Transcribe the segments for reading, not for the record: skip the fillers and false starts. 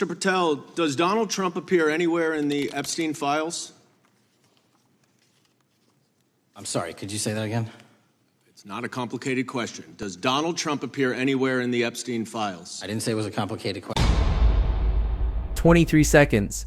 Mr. Patel, does Donald Trump appear anywhere in the Epstein files? I'm sorry, could you say that again? It's not a complicated question. Does Donald Trump appear anywhere in the Epstein files? I didn't say it was a complicated question. 23 seconds.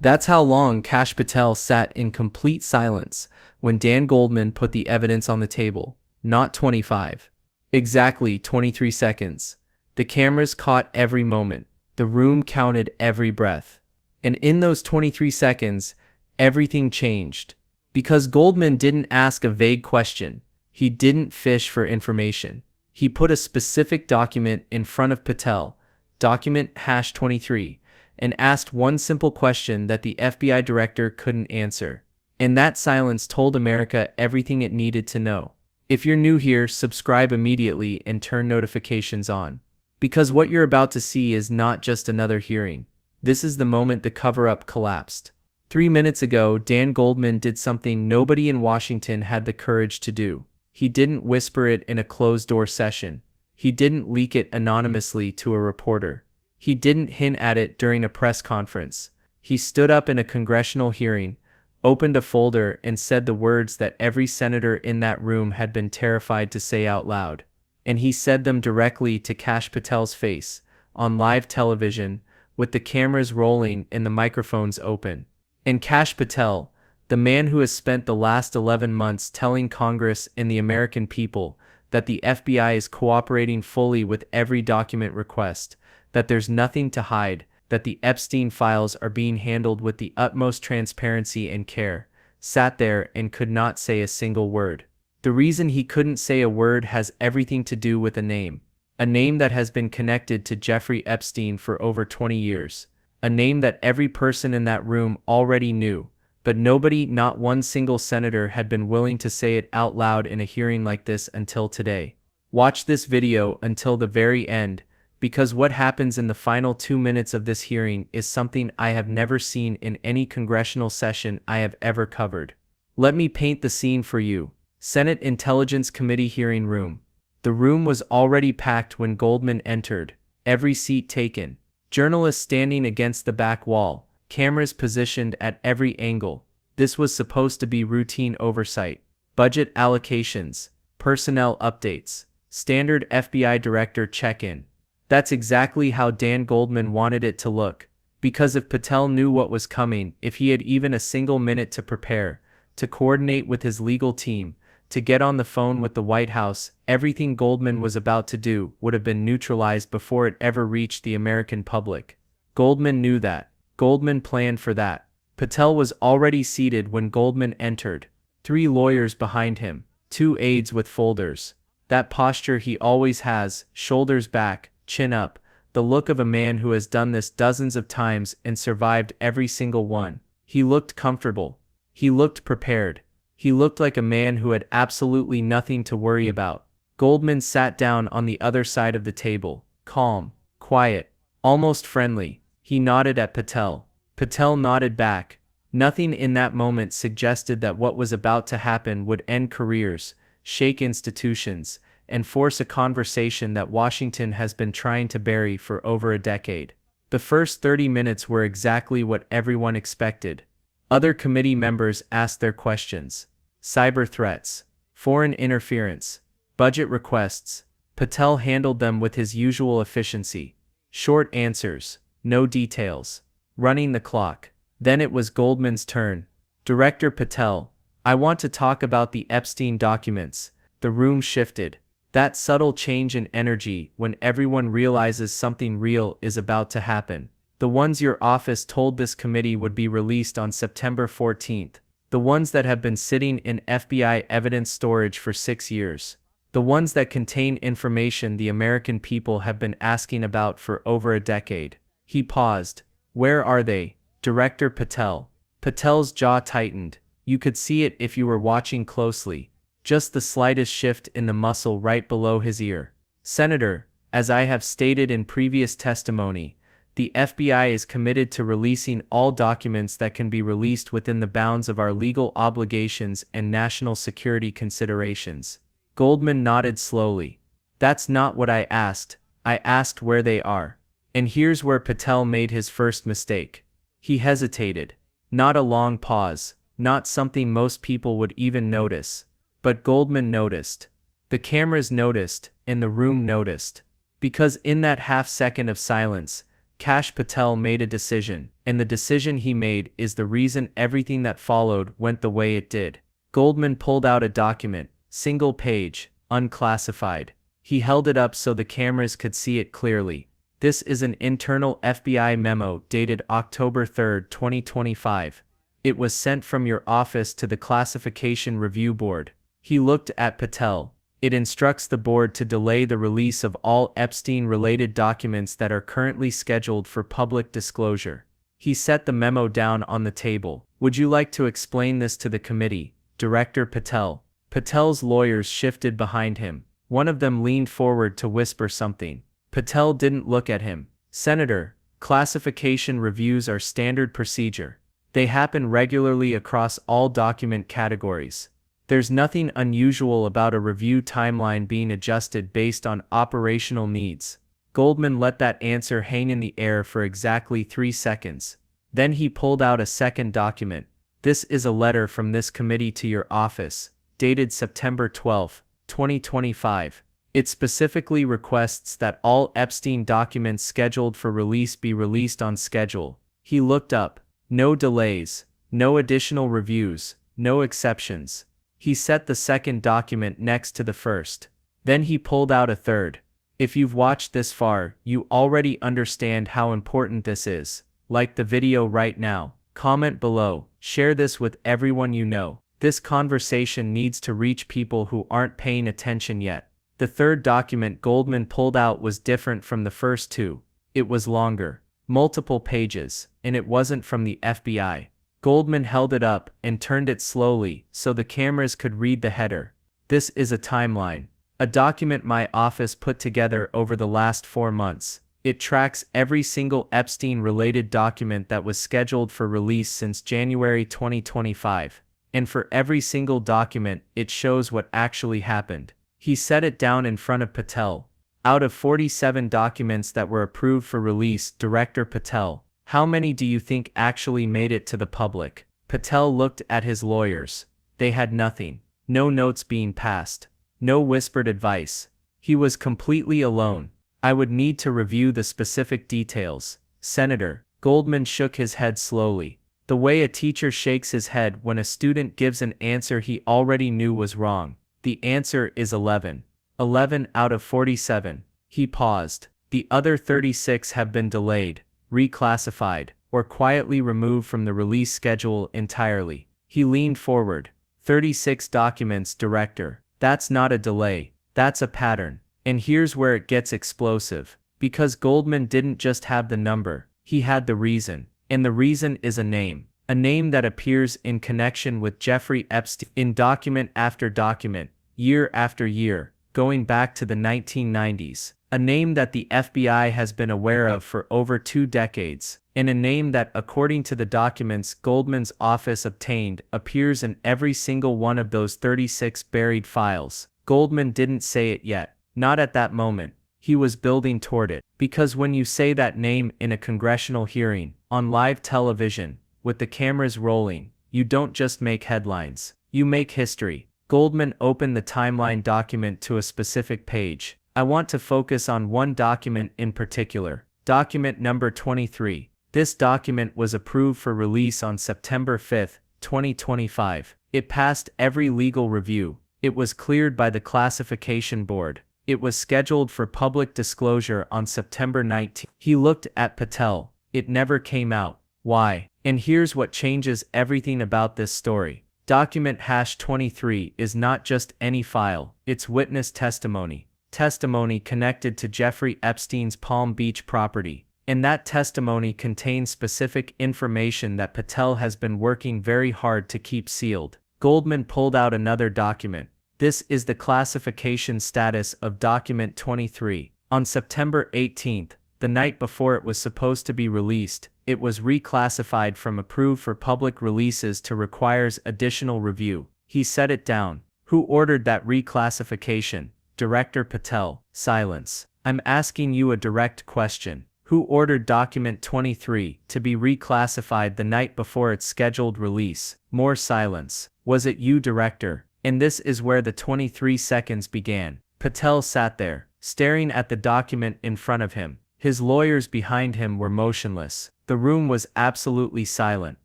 That's how long Kash Patel sat in complete silence when Dan Goldman put the evidence on the table. Not 25. Exactly 23 seconds. The cameras caught every moment. The room counted every breath. And in those 23 seconds, everything changed. Because Goldman didn't ask a vague question. He didn't fish for information. He put a specific document in front of Patel, document #23, and asked one simple question that the FBI director couldn't answer. And that silence told America everything it needed to know. If you're new here, subscribe immediately and turn notifications on. Because what you're about to see is not just another hearing. This is the moment the cover-up collapsed. 3 minutes ago, Dan Goldman did something nobody in Washington had the courage to do. He didn't whisper it in a closed-door session. He didn't leak it anonymously to a reporter. He didn't hint at it during a press conference. He stood up in a congressional hearing, opened a folder, and said the words that every senator in that room had been terrified to say out loud. And he said them directly to Kash Patel's face, on live television, with the cameras rolling and the microphones open. And Kash Patel, the man who has spent the last 11 months telling Congress and the American people that the FBI is cooperating fully with every document request, that there's nothing to hide, that the Epstein files are being handled with the utmost transparency and care, sat there and could not say a single word. The reason he couldn't say a word has everything to do with a name that has been connected to Jeffrey Epstein for over 20 years, a name that every person in that room already knew, but nobody, not one single senator, had been willing to say it out loud in a hearing like this until today. Watch this video until the very end, because what happens in the final 2 minutes of this hearing is something I have never seen in any congressional session I have ever covered. Let me paint the scene for you. Senate Intelligence Committee hearing room. The room was already packed when Goldman entered, every seat taken. Journalists standing against the back wall, cameras positioned at every angle. This was supposed to be routine oversight. Budget allocations, personnel updates, standard FBI director check-in. That's exactly how Dan Goldman wanted it to look. Because if Patel knew what was coming, if he had even a single minute to prepare, to coordinate with his legal team, to get on the phone with the White House, everything Goldman was about to do would have been neutralized before it ever reached the American public. Goldman knew that. Goldman planned for that. Patel was already seated when Goldman entered. 3 lawyers behind him, 2 aides with folders. That posture he always has, shoulders back, chin up, the look of a man who has done this dozens of times and survived every single one. He looked comfortable. He looked prepared. He looked like a man who had absolutely nothing to worry about. Goldman sat down on the other side of the table, calm, quiet, almost friendly. He nodded at Patel. Patel nodded back. Nothing in that moment suggested that what was about to happen would end careers, shake institutions, and force a conversation that Washington has been trying to bury for over a decade. The first 30 minutes were exactly what everyone expected. Other committee members asked their questions. Cyber threats, foreign interference, budget requests. Patel handled them with his usual efficiency. Short answers, no details. Running the clock. Then it was Goldman's turn. Director Patel, I want to talk about the Epstein documents. The room shifted. That subtle change in energy when everyone realizes something real is about to happen. The ones your office told this committee would be released on September 14th. The ones that have been sitting in FBI evidence storage for 6 years. The ones that contain information the American people have been asking about for over a decade. He paused. Where are they? Director Patel. Patel's jaw tightened. You could see it if you were watching closely. Just the slightest shift in the muscle right below his ear. Senator, as I have stated in previous testimony, the FBI is committed to releasing all documents that can be released within the bounds of our legal obligations and national security considerations. Goldman nodded slowly. That's not what I asked. I asked where they are. And here's where Patel made his first mistake. He hesitated. Not a long pause, not something most people would even notice. But Goldman noticed. The cameras noticed, and the room noticed. Because in that half second of silence, Kash Patel made a decision, and the decision he made is the reason everything that followed went the way it did. Goldman pulled out a document, single page, unclassified. He held it up so the cameras could see it clearly. This is an internal FBI memo dated October 3, 2025. It was sent from your office to the Classification Review Board. He looked at Patel. It instructs the board to delay the release of all Epstein-related documents that are currently scheduled for public disclosure. He set the memo down on the table. Would you like to explain this to the committee, Director Patel? Patel's lawyers shifted behind him. One of them leaned forward to whisper something. Patel didn't look at him. Senator, classification reviews are standard procedure. They happen regularly across all document categories. There's nothing unusual about a review timeline being adjusted based on operational needs. Goldman let that answer hang in the air for exactly 3 seconds. Then he pulled out a second document. This is a letter from this committee to your office, dated September 12, 2025. It specifically requests that all Epstein documents scheduled for release be released on schedule. He looked up. No delays, no additional reviews, no exceptions. He set the second document next to the first. Then he pulled out a third. If you've watched this far, you already understand how important this is. Like the video right now. Comment below. Share this with everyone you know. This conversation needs to reach people who aren't paying attention yet. The third document Goldman pulled out was different from the first two. It was longer. Multiple pages, and it wasn't from the FBI. Goldman held it up and turned it slowly so the cameras could read the header. This is a timeline. A document my office put together over the last 4 months. It tracks every single Epstein-related document that was scheduled for release since January 2025. And for every single document, it shows what actually happened. He set it down in front of Patel. Out of 47 documents that were approved for release, Director Patel, how many do you think actually made it to the public? Patel looked at his lawyers. They had nothing. No notes being passed. No whispered advice. He was completely alone. I would need to review the specific details. Senator, Goldman shook his head slowly. The way a teacher shakes his head when a student gives an answer he already knew was wrong. The answer is 11. 11 out of 47. He paused. The other 36 have been delayed, reclassified, or quietly removed from the release schedule entirely. He leaned forward. 36 documents, Director. That's not a delay. That's a pattern. And here's where it gets explosive. Because Goldman didn't just have the number, he had the reason. And the reason is a name. A name that appears in connection with Jeffrey Epstein in document after document, year after year, going back to the 1990s. A name that the FBI has been aware of for over 2 decades. And a name that, according to the documents Goldman's office obtained, appears in every single one of those 36 buried files. Goldman didn't say it yet. Not at that moment. He was building toward it. Because when you say that name in a congressional hearing, on live television, with the cameras rolling, you don't just make headlines. You make history. Goldman opened the timeline document to a specific page. I want to focus on one document in particular. Document number 23. This document was approved for release on September 5, 2025. It passed every legal review. It was cleared by the Classification Board. It was scheduled for public disclosure on September 19. He looked at Patel. It never came out. Why? And here's what changes everything about this story. Document #23 is not just any file, it's witness testimony. Testimony connected to Jeffrey Epstein's Palm Beach property. And that testimony contains specific information that Patel has been working very hard to keep sealed. Goldman pulled out another document. This is the classification status of document 23. On September 18th, the night before it was supposed to be released, it was reclassified from approved for public releases to requires additional review. He set it down. Who ordered that reclassification? Director Patel. Silence. I'm asking you a direct question. Who ordered document 23 to be reclassified the night before its scheduled release? More silence. Was it you, director? And this is where the 23 seconds began. Patel sat there, staring at the document in front of him. His lawyers behind him were motionless. The room was absolutely silent.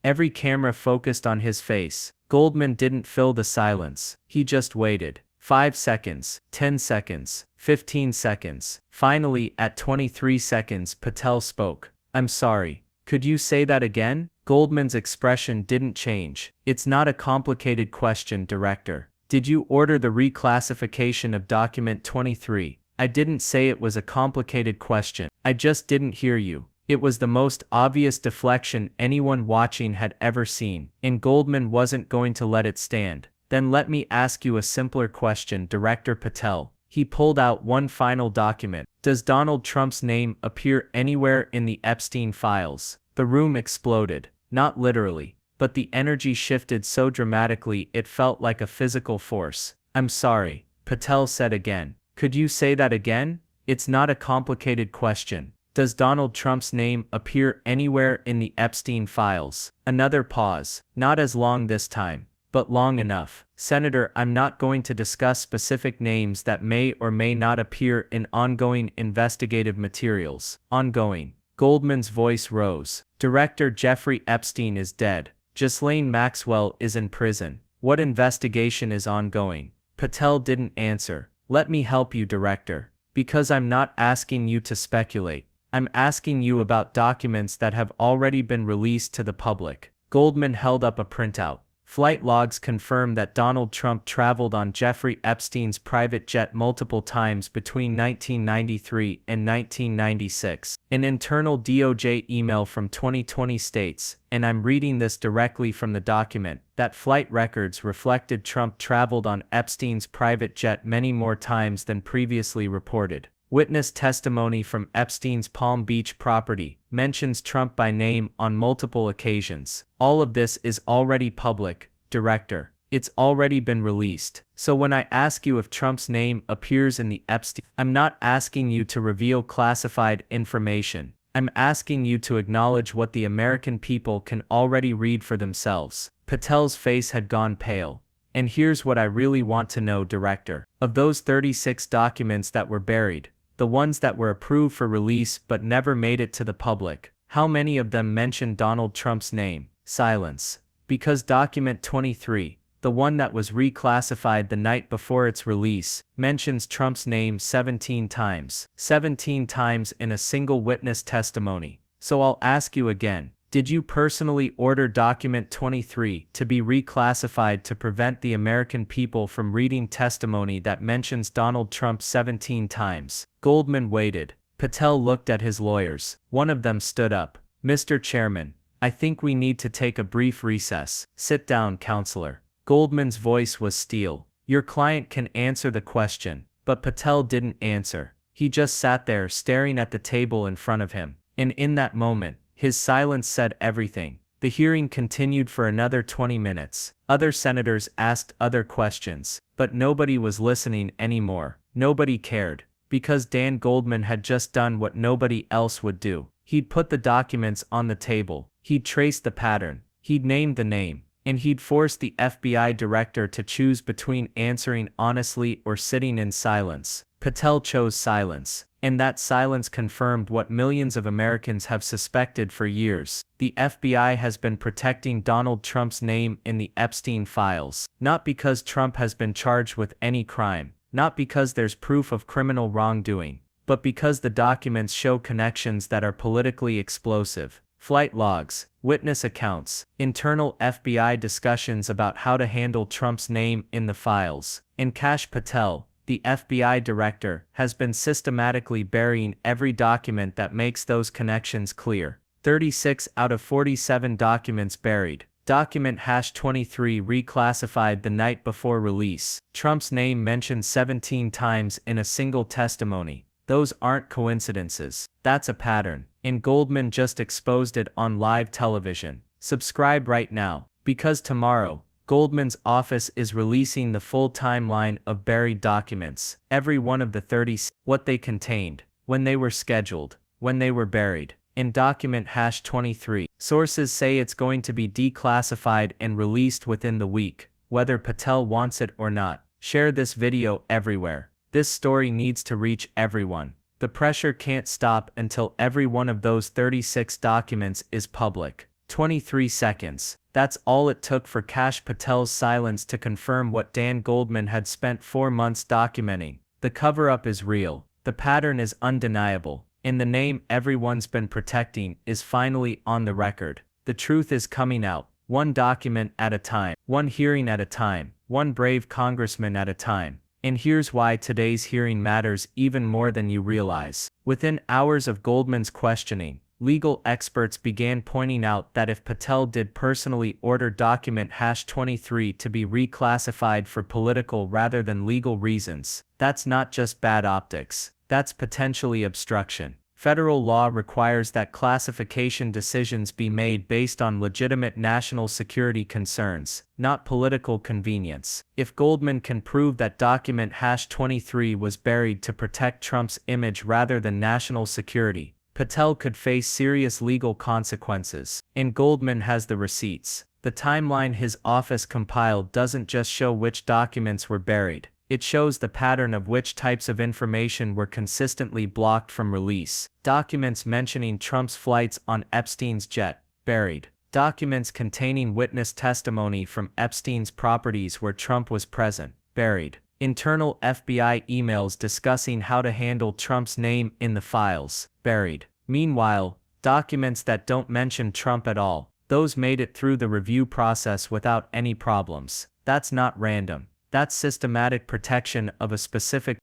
Every camera focused on his face. Goldman didn't fill the silence. He just waited. 5 seconds, 10 seconds, 15 seconds. Finally, at 23 seconds, Patel spoke. "I'm sorry. Could you say that again?" Goldman's expression didn't change. "It's not a complicated question, Director. Did you order the reclassification of document 23? I didn't say it was a complicated question. I just didn't hear you." It was the most obvious deflection anyone watching had ever seen, and Goldman wasn't going to let it stand. "Then let me ask you a simpler question, Director Patel." He pulled out one final document. "Does Donald Trump's name appear anywhere in the Epstein files?" The room exploded. Not literally, but the energy shifted so dramatically it felt like a physical force. "I'm sorry," Patel said again. "Could you say that again?" "It's not a complicated question. Does Donald Trump's name appear anywhere in the Epstein files?" Another pause. Not as long this time, but long enough. "Senator, I'm not going to discuss specific names that may or may not appear in ongoing investigative materials." Ongoing. Goldman's voice rose. "Director Jeffrey Epstein is dead. Ghislaine Maxwell is in prison. What investigation is ongoing?" Patel didn't answer. "Let me help you, Director. Because I'm not asking you to speculate. I'm asking you about documents that have already been released to the public." Goldman held up a printout. Flight logs confirm that Donald Trump traveled on Jeffrey Epstein's private jet multiple times between 1993 and 1996. An internal DOJ email from 2020 states, and I'm reading this directly from the document, that flight records reflected Trump traveled on Epstein's private jet many more times than previously reported. Witness testimony from Epstein's Palm Beach property mentions Trump by name on multiple occasions. All of this is already public, Director. It's already been released. So when I ask you if Trump's name appears in the Epstein, I'm not asking you to reveal classified information. I'm asking you to acknowledge what the American people can already read for themselves. Patel's face had gone pale. "And here's what I really want to know, Director. Of those 36 documents that were buried, the ones that were approved for release but never made it to the public, how many of them mentioned Donald Trump's name?" Silence. "Because document 23, the one that was reclassified the night before its release, mentions Trump's name 17 times. 17 times in a single witness testimony. So I'll ask you again. Did you personally order document 23 to be reclassified to prevent the American people from reading testimony that mentions Donald Trump 17 times? Goldman waited. Patel looked at his lawyers. One of them stood up. "Mr. Chairman, I think we need to take a brief recess." "Sit down, counselor." Goldman's voice was steel. "Your client can answer the question." But Patel didn't answer. He just sat there staring at the table in front of him. And in that moment, his silence said everything. The hearing continued for another 20 minutes. Other senators asked other questions, but nobody was listening anymore. Nobody cared. Because Dan Goldman had just done what nobody else would do. He'd put the documents on the table. He'd traced the pattern. He'd named the name. And he'd forced the FBI director to choose between answering honestly or sitting in silence. Patel chose silence. And that silence confirmed what millions of Americans have suspected for years. The FBI has been protecting Donald Trump's name in the Epstein files. Not because Trump has been charged with any crime. Not because there's proof of criminal wrongdoing. But because the documents show connections that are politically explosive. Flight logs, witness accounts, internal FBI discussions about how to handle Trump's name in the files. And Kash Patel, the FBI director, has been systematically burying every document that makes those connections clear. 36 out of 47 documents buried. Document #23 reclassified the night before release. Trump's name mentioned 17 times in a single testimony. Those aren't coincidences. That's a pattern. And Goldman just exposed it on live television. Subscribe right now, because tomorrow, Goldman's office is releasing the full timeline of buried documents, every one of the 30, what they contained, when they were scheduled, when they were buried. In document #23, sources say it's going to be declassified and released within the week, whether Patel wants it or not. Share this video everywhere. This story needs to reach everyone. The pressure can't stop until every one of those 36 documents is public. 23 seconds. That's all it took for Kash Patel's silence to confirm what Dan Goldman had spent 4 months documenting. The cover-up is real. The pattern is undeniable. And the name everyone's been protecting is finally on the record. The truth is coming out, one document at a time, one hearing at a time, one brave congressman at a time. And here's why today's hearing matters even more than you realize. Within hours of Goldman's questioning, legal experts began pointing out that if Patel did personally order document #23 to be reclassified for political rather than legal reasons, that's not just bad optics. That's potentially obstruction. Federal law requires that classification decisions be made based on legitimate national security concerns, not political convenience. If Goldman can prove that document #23 was buried to protect Trump's image rather than national security, Patel could face serious legal consequences. And Goldman has the receipts. The timeline his office compiled doesn't just show which documents were buried. It shows the pattern of which types of information were consistently blocked from release. Documents mentioning Trump's flights on Epstein's jet, buried. Documents containing witness testimony from Epstein's properties where Trump was present, buried. Internal FBI emails discussing how to handle Trump's name in the files, buried. Meanwhile, documents that don't mention Trump at all, those made it through the review process without any problems. That's not random. That's systematic protection of a specific